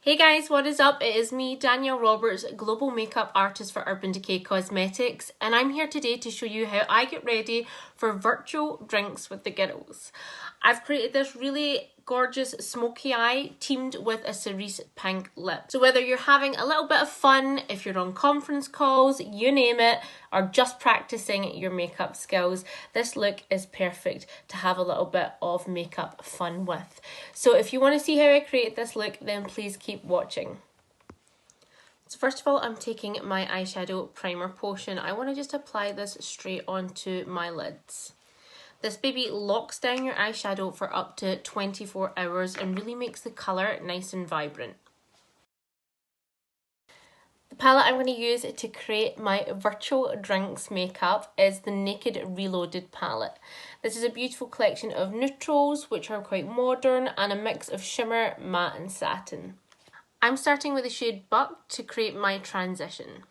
Hey guys, what is up? It is me, Danielle Roberts, global makeup artist for Urban Decay Cosmetics, and I'm here today to show you how I get ready for virtual drinks with the girls. I've created this really gorgeous smoky eye teamed with a cerise pink lip. So whether you're having a little bit of fun, if you're on conference calls, you name it, or just practicing your makeup skills, this look is perfect to have a little bit of makeup fun with. So if you want to see how I create this look, then please keep watching. So first of all, I'm taking my eyeshadow primer potion. I want to just apply this straight onto my lids. This baby locks down your eyeshadow for up to 24 hours and really makes the colour nice and vibrant. The palette I'm going to use to create my virtual drinks makeup is the Naked Reloaded palette. This is a beautiful collection of neutrals which are quite modern and a mix of shimmer, matte and satin. I'm starting with the shade Buck to create my transition.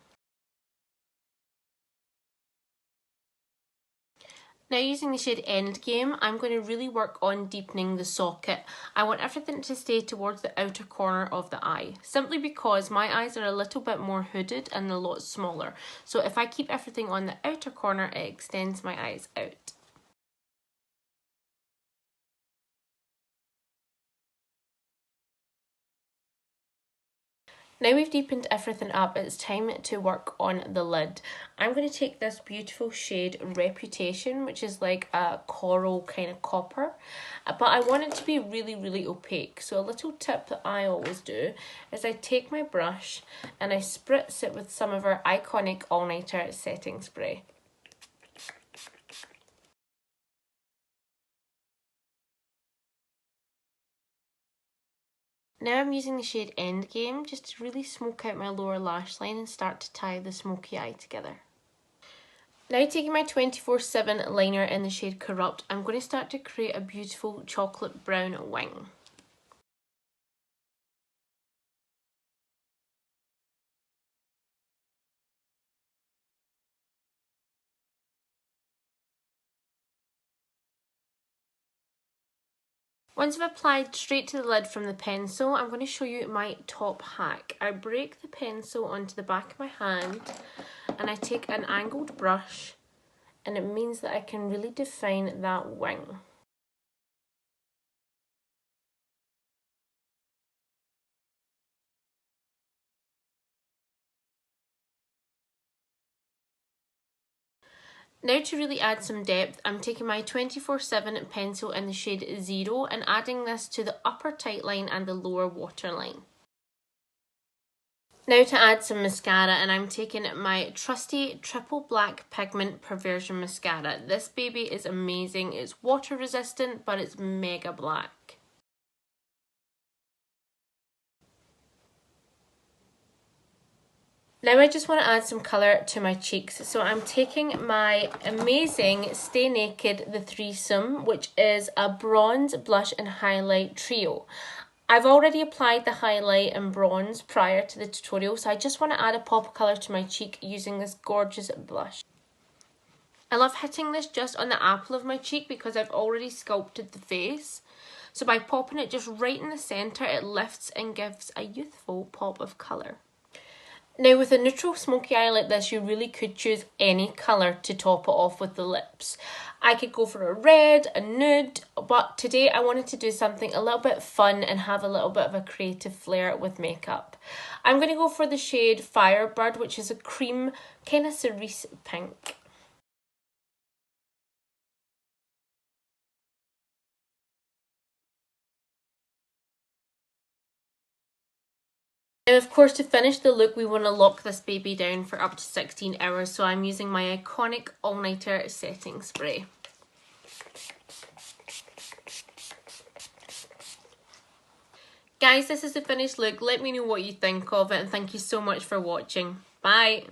Now using the shade Endgame, I'm going to really work on deepening the socket. I want everything to stay towards the outer corner of the eye, simply because my eyes are a little bit more hooded and a lot smaller. So if I keep everything on the outer corner, it extends my eyes out. Now we've deepened everything up, it's time to work on the lid. I'm going to take this beautiful shade Reputation, which is like a coral kind of copper, but I want it to be really opaque. So a little tip that I always do is I take my brush and I spritz it with some of our iconic all-nighter setting spray. Now I'm using the shade Endgame just to really smoke out my lower lash line and start to tie the smoky eye together. Now taking my 24/7 liner in the shade Corrupt, I'm going to start to create a beautiful chocolate brown wing. Once I've applied straight to the lid from the pencil, I'm going to show you my top hack. I break the pencil onto the back of my hand and I take an angled brush, and it means that I can really define that wing. Now to really add some depth, I'm taking my 24/7 pencil in the shade Zero and adding this to the upper tight line and the lower waterline. Now to add some mascara, and I'm taking my trusty Triple Black Pigment Perversion Mascara. This baby is amazing. It's water resistant, but it's mega black. Now I just want to add some colour to my cheeks. So I'm taking my amazing Stay Naked The Threesome, which is a bronze, blush and highlight trio. I've already applied the highlight and bronze prior to the tutorial, so I just want to add a pop of colour to my cheek using this gorgeous blush. I love hitting this just on the apple of my cheek because I've already sculpted the face. So by popping it just right in the centre, it lifts and gives a youthful pop of colour. Now with a neutral smoky eye like this, you really could choose any colour to top it off with the lips. I could go for a red, a nude, but today I wanted to do something a little bit fun and have a little bit of a creative flair with makeup. I'm going to go for the shade Firebird, which is a cream kind of cerise pink. And of course, to finish the look, we want to lock this baby down for up to 16 hours. So I'm using my iconic all-nighter setting spray. Guys, this is the finished look. Let me know what you think of it, and thank you so much for watching. Bye!